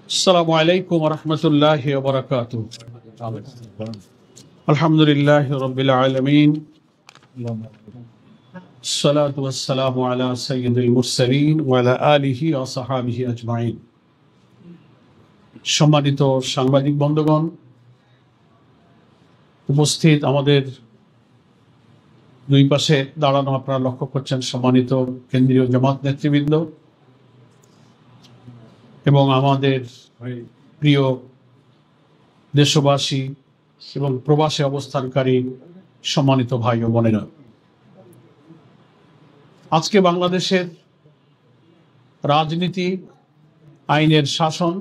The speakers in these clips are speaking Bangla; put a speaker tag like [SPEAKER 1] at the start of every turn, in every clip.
[SPEAKER 1] আসসালামু আলাইকুম ওয়া রাহমাতুল্লাহি ওয়া বারাকাতুহু। আলহামদুলিল্লাহি রাব্বিল আলামিন। আসসালাতু ওয়াসসালামু আলা সাইয়্যিদিল মুরসালিন ওয়া আলা আলিহি ওয়া সাহবিহি আজমাইন। সম্মানিত সাংবাদিক বন্ধুগণ, উপস্থিত আমাদের দুই পাশে দাঁড়ানো আপনারা লক্ষ্য করছেন সম্মানিত কেন্দ্রীয় জামাত নেতৃবৃন্দ এবং আমাদের প্রিয় দেশবাসী এবং প্রবাসে অবস্থানকারী সম্মানিত ভাই ও বোনেরা, আজকে বাংলাদেশের রাজনীতি, আইনের শাসন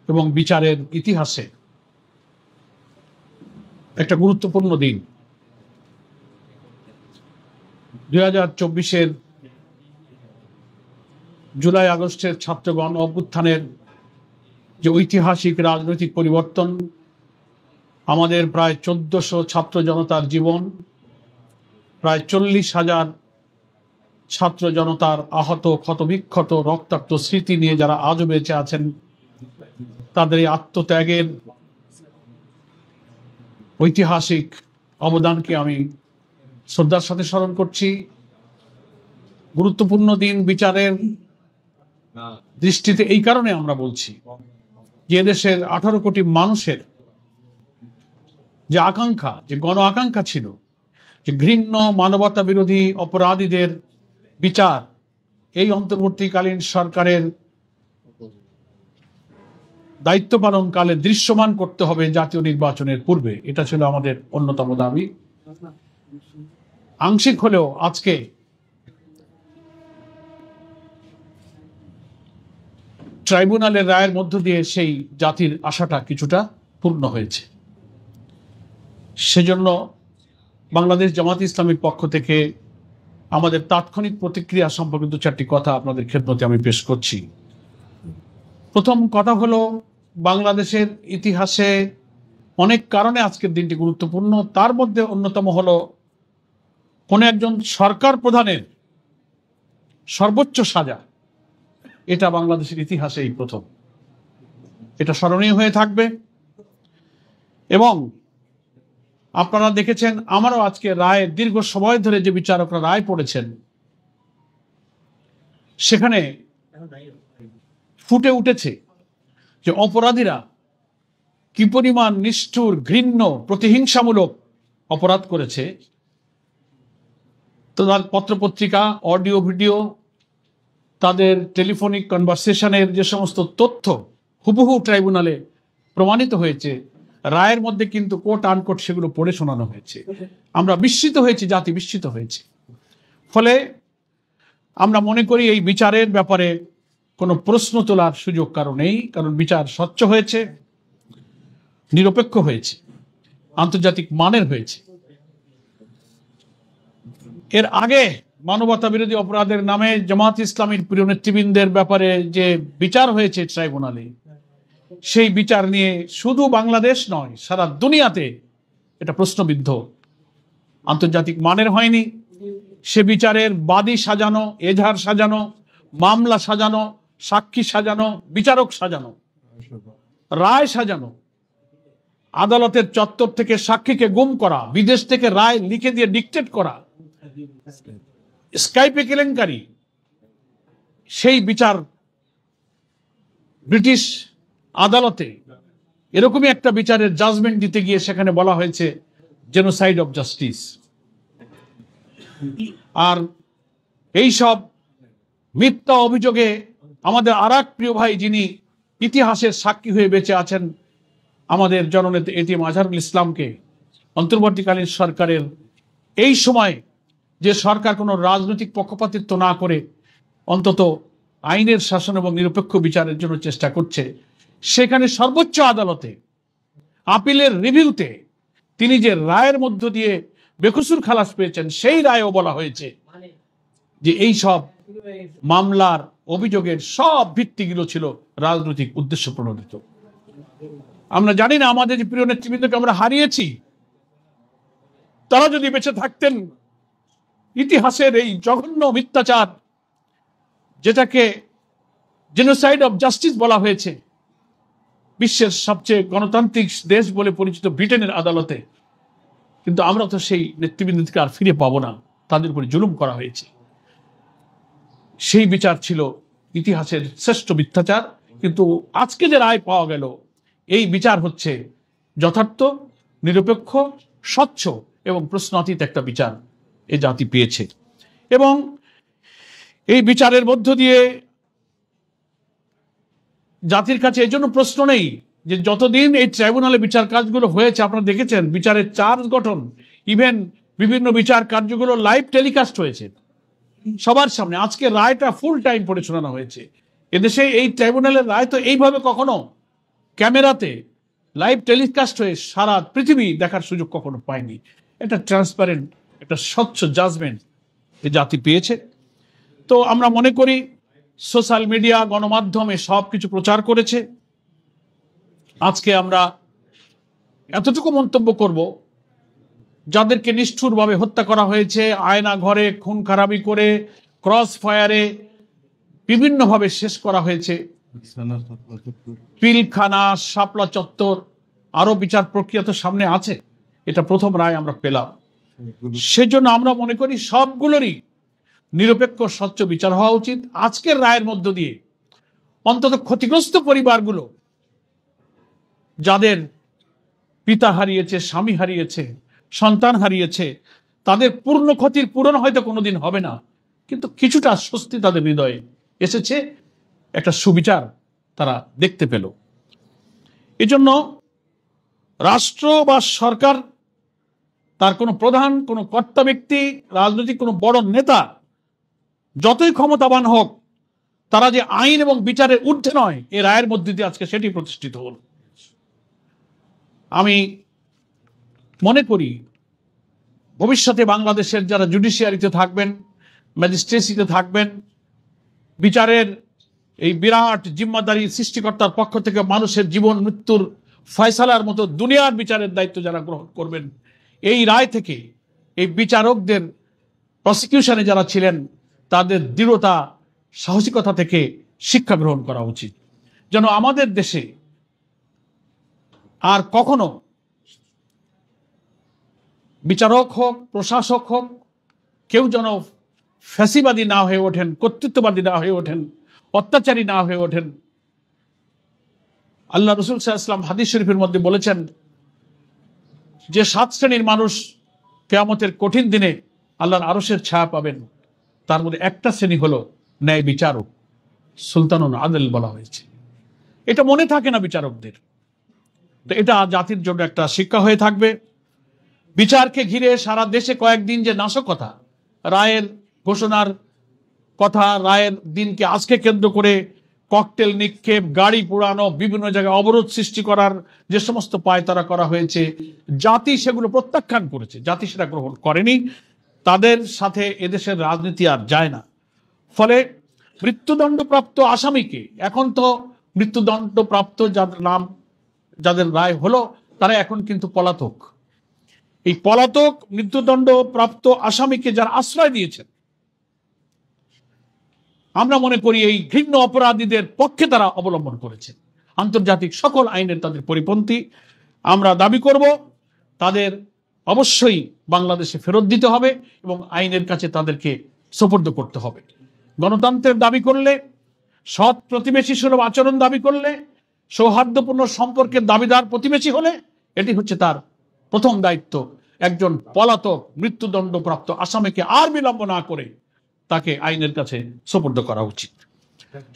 [SPEAKER 1] এবং বিচারের ইতিহাসে একটা গুরুত্বপূর্ণ দিন। 2024-এর জুলাই আগস্টের ছাত্রগণ অভ্যুত্থানের যে ঐতিহাসিক রাজনৈতিক পরিবর্তন, আমাদের প্রায় 1400 ছাত্র জনতার জীবন, প্রায় 40,000 ছাত্র জনতার আহত, ক্ষতবিক্ষত, রক্তাক্ত স্মৃতি নিয়ে যারা আজও বেঁচে আছেন, তাদের এই আত্মত্যাগের ঐতিহাসিক অবদানকে আমি শ্রদ্ধার সাথে স্মরণ করছি। গুরুত্বপূর্ণ দিন বিচারের দৃষ্টিতে এই কারণে আমরা বলছি যে দেশের 18 কোটি মানুষের যে আকাঙ্ক্ষা, যে গণ আকাঙ্ক্ষা ছিল যে ঘৃণ্য মানবতা বিরোধী অপরাধীদের বিচার এই অন্তর্বর্তীকালীন সরকারের দায়িত্ব পালনকালে দৃশ্যমান করতে হবে জাতীয় নির্বাচনের পূর্বে, এটা ছিল আমাদের অন্যতম দাবি। আংশিক হলেও আজকে ট্রাইব্যুনালের রায়ের মধ্য দিয়ে সেই জাতির আশাটা কিছুটা পূর্ণ হয়েছে। সেজন্য বাংলাদেশ জামাত ইসলামীর পক্ষ থেকে আমাদের তাৎক্ষণিক প্রতিক্রিয়া সম্পর্কিত 4টি কথা আপনাদের খেদমতে আমি পেশ করছি। প্রথম কথা হলো, বাংলাদেশের ইতিহাসে অনেক কারণে আজকের দিনটি গুরুত্বপূর্ণ। তার মধ্যে অন্যতম হলো কোন একজন সরকার প্রধানের সর্বোচ্চ সাজা, এটা বাংলাদেশের ইতিহাসে এই প্রথম। এটা স্মরণীয় হয়ে থাকবে। এবং আপনারা দেখেছেন, আমারও আজকে রায়, দীর্ঘ সময় ধরে যে বিচারকরা রায় পড়েছেন, সেখানে ফুটে উঠেছে যে অপরাধীরা কি পরিমাণ নিষ্ঠুর, ঘৃণ্য, প্রতিহিংসামূলক অপরাধ করেছে। তো তার পত্রপত্রিকা, অডিও, ভিডিও, তাদের টেলিফোনিক কনভারসেশনের যে সমস্ত তথ্য হুবহু ট্রাইব্যুনালে প্রমাণিত হয়েছে, রায়ের মধ্যে কিন্তু কোট আনকোট সেগুলো পড়ে শোনানো হয়েছে। আমরা বিস্মিত হয়েছি, জাতি বিস্মিত হয়েছে। ফলে আমরা মনে করি এই বিচারের ব্যাপারে কোনো প্রশ্ন তোলার সুযোগ কারো নেই, কারণ বিচার স্বচ্ছ হয়েছে, নিরপেক্ষ হয়েছে, আন্তর্জাতিক মানের হয়েছে। এর আগে মানবতা বিরোধী অপরাধের নামে জামাত ইসলামীর প্রিয় নেতৃবৃন্দের ব্যাপারে যে বিচার হয়েছে ট্রাইব্যুনালে, সেই বিচার নিয়ে শুধু বাংলাদেশ নয়, সারা দুনিয়াতে এটা প্রশ্নবিদ্ধ, আন্তর্জাতিক মানের হয়নি। সে বিচারের বাদী সাজানো, এজাহার সাজানো, মামলা সাজানো, সাক্ষী সাজানো, বিচারক সাজানো, রায় সাজানো, আদালতের চত্বর থেকে সাক্ষীকে গুম করা, বিদেশ থেকে রায় লিখে দিয়ে ডিকটেট করা, স্কাইপে কেলেঙ্কারি, সেই বিচার ব্রিটিশ আদালতে এরকমই একটা বিচারের জাজমেন্ট দিতে গিয়ে সেখানে বলা হয়েছে জেনোসাইড অফ জাস্টিস। আর এই সব মিথ্যা অভিযোগে আমাদের আরেক প্রিয় ভাই, যিনি ইতিহাসের সাক্ষী হয়ে বেঁচে আছেন, আমাদের জননেতা এটিএম আজহারুল ইসলামকে অন্তর্বর্তীকালীন সরকারের এই সময় যে সরকার কোনো রাজনৈতিক পক্ষপাতিত্ব না করে অন্তত আইনের শাসন এবং নিরপেক্ষ বিচারের জন্য চেষ্টা করছে, সেখানে সর্বোচ্চ আদালতে আপিলের রিভিউতে তিনি যে রায়ের মধ্য দিয়ে বেকসুর খালাস পেয়েছেন, সেই রায়েও বলা হয়েছে যে এই সব মামলার অভিযোগের সব ভিত্তিগুলো ছিল রাজনৈতিক উদ্দেশ্য প্রণোদিত। আমরা জানি না আমাদের যে প্রিয় নেতৃবৃন্দকে আমরা হারিয়েছি, তারা যদি বেঁচে থাকতেন, ইতিহাসের এই জঘন্য মিথ্যাচার, যেটাকে জেনোসাইড অফ জাস্টিস বলা হয়েছে, বিশ্বের সবচেয়ে গণতান্ত্রিক দেশ বলে পরিচিত ব্রিটেনের আদালতে, কিন্তু আমরা তো সেই নেতৃবৃন্দকে আর ফিরে পাবো না, তাদের উপরে জুলুম করা হয়েছে। সেই বিচার ছিল ইতিহাসের শ্রেষ্ঠ মিথ্যাচার, কিন্তু আজকে যে রায় পাওয়া গেল এই বিচার হচ্ছে যথার্থ, নিরপেক্ষ, স্বচ্ছ এবং প্রশ্নাতীত একটা বিচার এই জাতি পেয়েছে। এবং এই বিচারের মধ্য দিয়ে জাতির কাছে এই জন্য প্রশ্ন নেই যে যতদিন এই ট্রাইব্যুনালে বিচার কাজগুলো হয়েছে, আপনারা দেখেছেন বিচারের চার্জ গঠন, ইভেন বিভিন্ন বিচার কার্যগুলো লাইভ টেলিকাস্ট হয়েছে সবার সামনে। আজকে রায়টা ফুল টাইম পড়ে শোনানো হয়েছে। এদেশে এই ট্রাইব্যুনালের রায় তো এইভাবে কখনো ক্যামেরাতে লাইভ টেলিকাস্ট হয়ে সারা পৃথিবী দেখার সুযোগ কখনো পায়নি। এটা ট্রান্সপারেন্ট, একটা স্বচ্ছ জাজমেন্ট এই জাতি পেয়েছে। তো আমরা মনে করি সোশ্যাল মিডিয়া, গণমাধ্যমে সব কিছু প্রচার করেছে। আজকে আমরা এতটুকু মন্তব্য করব, যাদেরকে নিষ্ঠুরভাবে হত্যা করা হয়েছে, আয়না ঘরে খুন খারাপি করে, ক্রস ফায়ারে বিভিন্নভাবে শেষ করা হয়েছে, পিলখানা, শাপলা চত্বর, আরো বিচার প্রক্রিয়া তো সামনে আছে। এটা প্রথম রায় আমরা পেলাম। সেজন্য আমরা মনে করি সবগুলোরই নিরপেক্ষ স্বচ্ছ বিচার হওয়া উচিত। আজকের রায়ের মধ্য দিয়ে অন্তত ক্ষতিগ্রস্ত পরিবারগুলো, যাদের পিতা হারিয়েছে, স্বামী হারিয়েছে, সন্তান হারিয়েছে, তাদের পূর্ণ ক্ষতির পূরণ হয়তো কোনোদিন হবে না, কিন্তু কিছুটা স্বস্তি তাদের হৃদয়ে এসেছে, একটা সুবিচার তারা দেখতে পেল। এজন্য রাষ্ট্র বা সরকার, তার কোনো প্রধান, কোনো কর্তা ব্যক্তি, রাজনৈতিক কোনো বড় নেতা যতই ক্ষমতাবান হোক, তারা যে আইন এবং বিচারের ঊর্ধ্বে নয়, এ রায়ের মধ্যে দিয়ে আজকে সেটি প্রতিষ্ঠিত হল। আমি মনে করি ভবিষ্যতে বাংলাদেশের যারা জুডিশিয়ারিতে থাকবেন, ম্যাজিস্ট্রেসিতে থাকবেন, বিচারের এই বিরাট জিম্মাদারি সৃষ্টিকর্তার পক্ষ থেকে মানুষের জীবন মৃত্যুর ফয়সালার মতো দুনিয়ার বিচারের দায়িত্ব যারা গ্রহণ করবেন, এই রায় থেকে এই বিচারকদের, প্রসিকিউশনে যারা ছিলেন, তাদের দৃঢ়তা, সাহসিকতা থেকে শিক্ষা গ্রহণ করা উচিত, যেন আমাদের দেশে আর কখনো বিচারক হোক, প্রশাসক হোক, কেউ যেন ফ্যাসিবাদী না হয়ে ওঠেন, কর্তৃত্ববাদী না হয়ে ওঠেন, অত্যাচারী না হয়ে ওঠেন। আল্লাহ রসুল সাল্লাল্লাহু আলাইহি ওয়াসাল্লাম হাদিস শরীফের মধ্যে বলেছেন যে 7 শ্রেণীর মানুষ কিয়ামতের কঠিন দিনে আল্লাহর আরশের ছায়া পাবেন, তার মধ্যে একটা শ্রেণী হলো ন্যায় বিচারক, সুলতানুল আদল বলা হয়েছে। এটা মনে থাকে না বিচারকদের। তো এটা জাতির জন্য একটা শিক্ষা হয়ে থাকবে। বিচারকে ঘিরে সারা দেশে কয়েকদিন যে নাশকতা, রায়ের ঘোষণার কথা, রায়ের দিনকে আজকে কেন্দ্র করে ককটেল নিক্ষেপ, গাড়ি পোড়ানো, বিভিন্ন জায়গায় অবরোধ সৃষ্টি করার যে সমস্ত পায়তারা করা হয়েছে, জাতি সেগুলো প্রত্যাখ্যান করেছে, জাতি সেটা গ্রহণ করেনি। তাদের সাথে এদেশের রাজনীতি আর যায় না। ফলে মৃত্যুদণ্ডপ্রাপ্ত আসামিকে, এখন তো মৃত্যুদণ্ডপ্রাপ্ত যাদের নাম, যাদের রায় হলো, তারা এখন কিন্তু পলাতক। এই পলাতক মৃত্যুদণ্ডপ্রাপ্ত আসামিকে যারা আশ্রয় দিয়েছেন, আমরা মনে করি এই ঘৃণ্য অপরাধীদের পক্ষে তারা অবলম্বন করেছে। আন্তর্জাতিক সকল আইনের তাদের পরিপন্থী। আমরা দাবি করব তাদের অবশ্যই বাংলাদেশে ফেরত দিতে হবে এবং আইনের কাছে তাদেরকে সোপর্দ করতে হবে। গণতন্ত্রের দাবি করলে, সৎ প্রতিবেশী সুলভ আচরণ দাবি করলে, সৌহার্দ্যপূর্ণ সম্পর্কের দাবিদার প্রতিবেশী হলে, এটি হচ্ছে তার প্রথম দায়িত্ব। একজন পলাতক মৃত্যুদণ্ডপ্রাপ্ত আসামিকে আর বিলম্ব না করে তাকে আইনের কাছে সোপর্দ করা উচিত।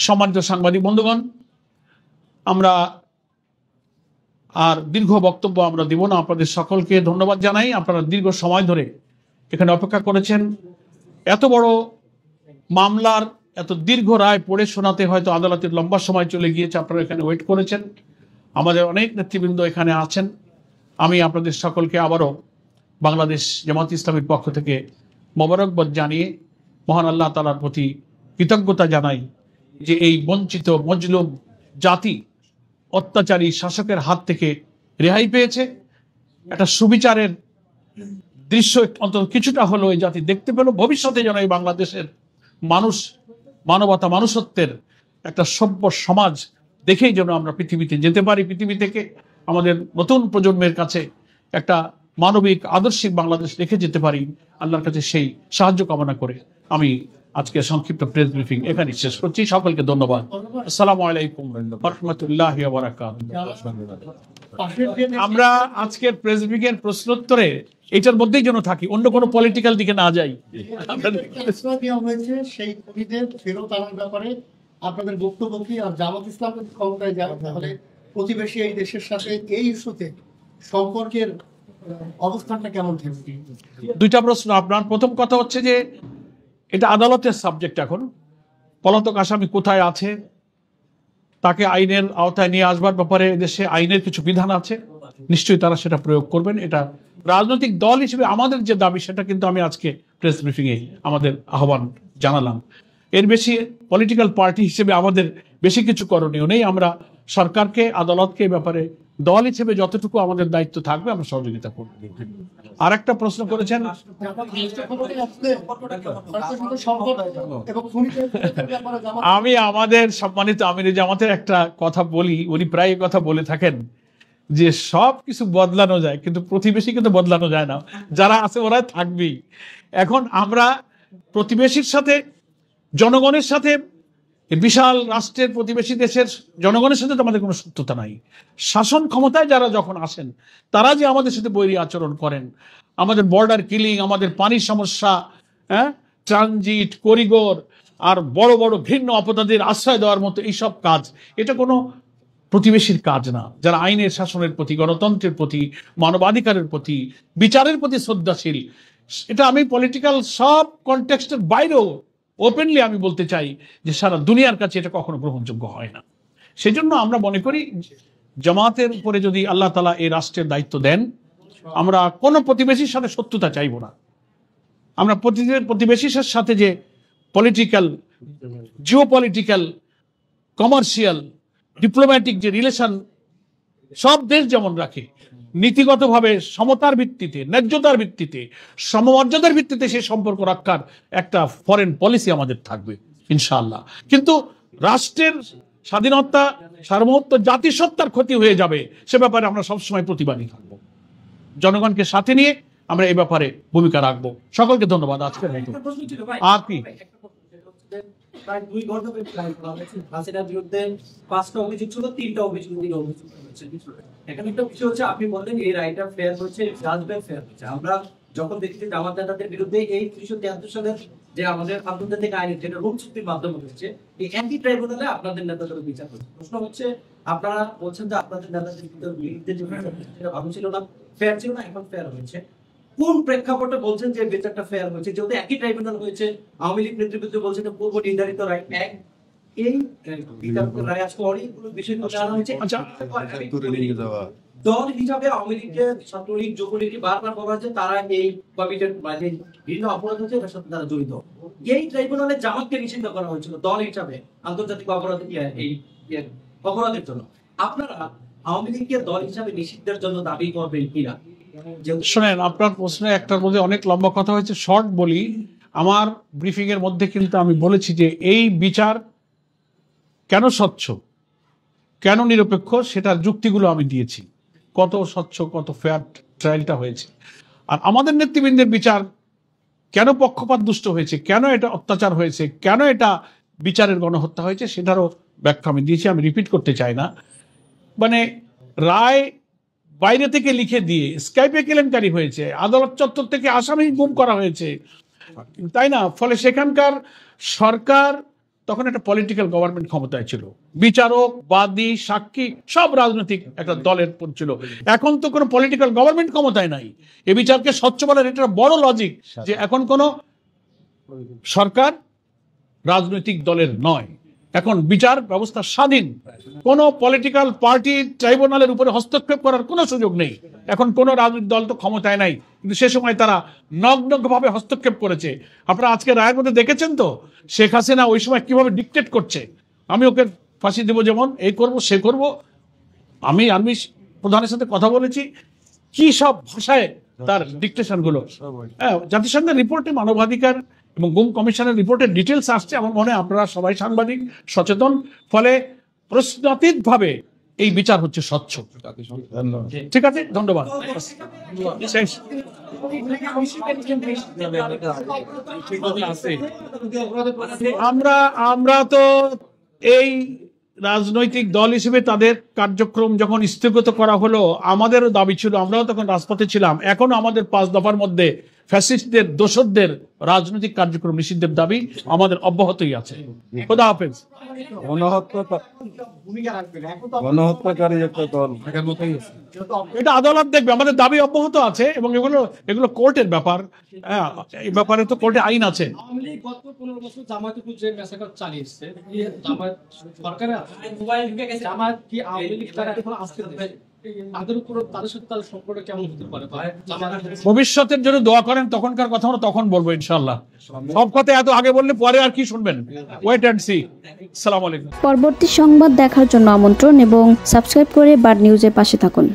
[SPEAKER 1] সম্মানিত সাংবাদিক বন্ধুগণ, আমরা আর দীর্ঘ বক্তব্য আমরা দিব না। আপনাদের সকলকে ধন্যবাদ জানাই। আপনারা দীর্ঘ সময় ধরে এখানে অপেক্ষা করেছেন। এত বড় মামলার এত দীর্ঘ রায় পড়ে শোনাতে হয়তো আদালতের লম্বা সময় চলে গিয়েছে, আপনারা এখানে ওয়েট করেছেন। আমাদের অনেক নেতৃবৃন্দ এখানে আছেন। আমি আপনাদের সকলকে আবারও বাংলাদেশ জামাত ইসলামীর পক্ষ থেকে মোবারকবাদ জানিয়ে মহান আল্লাহ তাআলার প্রতি কৃতজ্ঞতা জানাই যে এই বঞ্চিত মজলুম জাতি অত্যাচারী শাসকের হাত থেকে রেহাই পেয়েছে। একটা সুবিচারের দৃশ্য অন্তত কিছুটা হলো এই জাতি দেখতে পেল। ভবিষ্যতে যেন এই বাংলাদেশের মানুষ মানবতা, মানুষত্বের একটা সভ্য সমাজ দেখেই যেন আমরা পৃথিবীতে যেতে পারি, পৃথিবী থেকে আমাদের নতুন প্রজন্মের কাছে একটা মানবিক আদর্শিক বাংলাদেশ রেখে যেতে পারি। আল্লাহর কাছে সেই সাহায্য কামনা করে আমি আজকে সংক্ষিপ্ত প্রেস ব্রিফিং এখানে শেষ করছি। সকলকে ধন্যবাদ। আসসালামু আলাইকুম ওয়া রাহমাতুল্লাহি ওয়া বারাকাতুহু। আমরা আজকের প্রেস ব্রিফিং এর প্রশ্নোত্তরে এটার মধ্যেই যেন থাকি, অন্য কোনো পলিটিক্যাল দিকে না যাই।
[SPEAKER 2] সেই খুনিদের ফেরত আনার ব্যাপারে আপনাদের বক্তব্য কি? আর জামাত ইসলাম ক্ষমতায় যাবে তাহলে প্রতিবেশী এই দেশের সাথে এই ইস্যুতে সম্পর্কের অবস্থানটা কেমন থাকবে?
[SPEAKER 1] দুইটা প্রশ্ন আপনার। প্রথম কথা হচ্ছে যে এটা আদালতের সাবজেক্ট। এখন পলাতক আসামি কোথায় আছে, তাকে আইনের আওতায় নিয়ে আসবার ব্যাপারে দেশে আইনের কিছু বিধান আছে, নিশ্চয়ই তারা সেটা প্রয়োগ করবেন। এটা রাজনৈতিক দল হিসেবে আমাদের যে দাবি সেটা কিন্তু আমি আজকে প্রেস ব্রিফিংয়ে আমাদের আহ্বান জানালাম। এর বেশি পলিটিক্যাল পার্টি হিসেবে আমাদের বেশি কিছু করণীয় নেই। আমরা সরকারকে, আদালতকে এ ব্যাপারে দল হিসেবে যতটুকু আমাদের দায়িত্ব থাকবে আমরা সহযোগিতা করব। আর একটা প্রশ্ন করেছেন, আমি আমাদের সম্মানিত আমিরে জামাতের একটা কথা বলি, উনি প্রায় কথা বলে থাকেন যে সব কিছু বদলানো যায় কিন্তু প্রতিবেশী কিন্তু বদলানো যায় না, যারা আছে ওরা থাকবেই। এখন আমরা প্রতিবেশীর সাথে, জনগণের সাথে, বিশাল রাষ্ট্রের প্রতিবেশী দেশের জনগণের সাথে তো আমাদের কোনো শত্রুতা নাই। শাসন ক্ষমতায় যারা যখন আসেন তারা যে আমাদের সাথে বৈরী আচরণ করেন, আমাদের বর্ডার কিলিং, আমাদের পানির সমস্যা, ট্রানজিট করিডোর, আর বড় বড় ঘৃণ্য অপরাধীদের আশ্রয় দেওয়ার মতো এইসব কাজ, এটা কোনো প্রতিবেশীর কাজ না। যারা আইনের শাসনের প্রতি, গণতন্ত্রের প্রতি, মানবাধিকারের প্রতি, বিচারের প্রতি শ্রদ্ধাশীল, এটা আমি পলিটিক্যাল সব কনটেক্সটের বাইরেও ওপেনলি আমি বলতে চাই যে সারা দুনিয়ার কাছে এটা কখনো গ্রহণযোগ্য হয় না। সেজন্য আমরা মনে করি জামাতের উপরে যদি আল্লাহ তাআলা এই রাষ্ট্রের দায়িত্ব দেন, আমরা কোনো প্রতিবেশীর সাথে শত্রুতা চাইব না। আমরা প্রতিবেশীর সাথে যে political, Jio political, commercial, diplomatic যে রিলেশন সব দেশ যেমন রাখে, নীতিগতভাবে সমতার ভিত্তিতে, ন্যায্যতার ভিত্তিতে, সমমর্যাদার ভিত্তিতে সেই সম্পর্ক রক্ষার একটা ফরেন পলিসি আমাদের থাকবে ইনশাআল্লাহ। কিন্তু রাষ্ট্রের স্বাধীনতা, সার্বভৌমত্ব, জাতিসত্তার ক্ষতি হয়ে যাবে সে ব্যাপারে আমরা সবসময় প্রতিবাদী থাকবো। জনগণকে সাথে নিয়ে আমরা এই ব্যাপারে ভূমিকা রাখবো। সকলকে ধন্যবাদ। আজকের মতো আর কি
[SPEAKER 3] প্রায় 2 ঘন্টা হাসিনার বিরুদ্ধে 5টা অভিযোগ ছিল, 3টা অভিযোগ হয়েছে। এখানে একটা বিষয় হচ্ছে, আপনি বললেন এই রায়টা ফেয়ার হয়েছে, জাজমেন্ট ফেয়ার হয়েছে। আমরা যখন দেখি যে জামাত নেতাদের বিরুদ্ধে এই 373 সালের যে আমাদের আন্তর্জাতিক আইনের যেটা রোম চুক্তির মাধ্যমে হচ্ছে, এই একই ট্রাইব্যুনালে আপনাদের নেতাদের বিচার হচ্ছে। প্রশ্ন হচ্ছে, আপনারা বলছেন যে আপনাদের নেতাদের বিরুদ্ধে যে বিচার হচ্ছে সেটা ভালো ছিল না, ফেয়ার ছিল না, এখন ফেয়ার হয়েছে। কোন প্রেক্ষাপটে বলছেন যে বিচারটা ফেয়ার হয়েছে? যেহেতু একই ট্রাইব্যুনাল হয়েছে, আওয়ামী লীগ নেতৃত্ব বলছেন যে পূর্ব নির্ধারিত রায় এক, এই রায় আজকে অনেকগুলো বিষয় জানা হয়েছে। দল হিসাবে আওয়ামী লীগকে, ছাত্রলীগ, যুবলীগকে বারবার বলা হচ্ছে তারা এই কমিটেড, মানে বিভিন্ন অপরাধ হচ্ছে এটার সাথে তারা জড়িত। এই ট্রাইব্যুনালে জামাতকে নিষিদ্ধ করা হয়েছিল দল হিসাবে আন্তর্জাতিক অপরাধ এই অপরাধের জন্য। আপনারা আওয়ামী লীগকে দল হিসাবে নিষিদ্ধের জন্য দাবি করবেন কিনা?
[SPEAKER 1] শোনেন, আপনার প্রশ্নে একটার মধ্যে অনেক লম্বা কথা হয়েছে, শর্ট বলি। আমার ব্রিফিং এর মধ্যে কিন্তু আমি বলেছি যে এই বিচার কেন স্বচ্ছ, কেন নিরপেক্ষ, সেটার যুক্তিগুলো আমি দিয়েছি। কত স্বচ্ছ, কত ফেয়ার ট্রায়ালটা হয়েছে। আর আমাদের নেতৃবৃন্দের বিচার কেন পক্ষপাত দুষ্ট হয়েছে, কেন এটা অত্যাচার হয়েছে, কেন এটা বিচারের গণহত্যা হয়েছে, সেটারও ব্যাখ্যা আমি দিয়েছি। আমি রিপিট করতে চাই না। মানে রায় বাইরে থেকে লিখে দিয়ে স্কাইপে কেলেঙ্কারি হয়েছে, আদালত চত্বর থেকে আসামি গুম করা হয়েছে, তাই না? ফলে সেখানকার সরকার তখন একটা পলিটিক্যাল গভর্নমেন্ট ক্ষমতায় ছিল, বিচারক, বাদী, সাক্ষী সব রাজনৈতিক একটা দলের ছিল। এখন তো কোনো পলিটিক্যাল গভর্নমেন্ট ক্ষমতায় নাই। এ বিচারকে স্বচ্ছ বলার এটা বড় লজিক যে এখন কোনো সরকার রাজনৈতিক দলের নয়, এখন বিচার ব্যবস্থা স্বাধীন। কোনো পলিটিক্যাল পার্টি ট্রাইব্যুনালের উপরে হস্তক্ষেপ করার কোনো সুযোগ নেই। এখন কোনো রাজনৈতিক দল তো ক্ষমতায় নাই, কিন্তু সে সময় তারা নগ্নভাবে হস্তক্ষেপ করেছে। আপনারা আজকে রায়ের মধ্যে দেখেছেন তো, শেখ হাসিনা ওই সময় কিভাবে ডিকটেট করছে, আমি ওকে ফাঁসি দেবো, যেমন এই করব সে করব। আমি আর্মি প্রধানের সাথে কথা বলেছি, কি সব ভাষায় তার ডিকটেশন গুলো। জাতিসংঘের রিপোর্টে মানবাধিকার এবং গুম কমিশনের রিপোর্টের ডিটেলস আসছে। আমার মনে হয় আপনারা সবাই সাংবাদিক, সচেতন, ফলে প্রশ্নাতীতভাবে এই বিচার হচ্ছে স্বচ্ছ। ঠিক আছে, ধন্যবাদ। শেষ। আমরা তো এই রাজনৈতিক দল হিসেবে তাদের কার্যক্রম যখন স্থগিত করা হলো, আমাদেরও দাবি ছিল, আমরাও তখন রাজপথে ছিলাম। এখনো আমাদের 5 দফার মধ্যে ফ্যাসিস্টদের, দোসরদের রাজনৈতিক কার্যক্রম নিষিদ্ধের দাবি আমাদের অব্যাহতই আছে। খোদা হাফেজ।
[SPEAKER 4] গণহত্যাকারী একটা দল
[SPEAKER 1] এটা আদালত দেখবে, আমাদের দাবি অব্যাহত আছে এবং এগুলো কোর্টের ব্যাপার। হ্যাঁ, এই ব্যাপারে তো কোর্টে আইন আছে।
[SPEAKER 5] আওয়ামী লীগ গত 15 বছর জামায়াতের উপর যে ম্যাসাকার চালিয়েছে, এই জামায়াত সরকারে জামায়াত কি আওয়ামী লীগ তারা এখন আসতে দেবে? তাদের উপর, তাদের সাথে তাদের সম্পর্ক কেমন হতে পারে?
[SPEAKER 1] ভবিষ্যতের জন্য দোয়া করেন, তখনকার কথা আমরা তখন বলবো ইনশাআল্লাহ। সব কথা এত আগে বললে পরে আর কি শুনবেন? Wait and see. আসসালামু আলাইকুম।
[SPEAKER 6] পরবর্তী সংবাদ দেখার জন্য আমন্ত্রণ এবং সাবস্ক্রাইব করে বার্ড নিউজের পাশে থাকুন।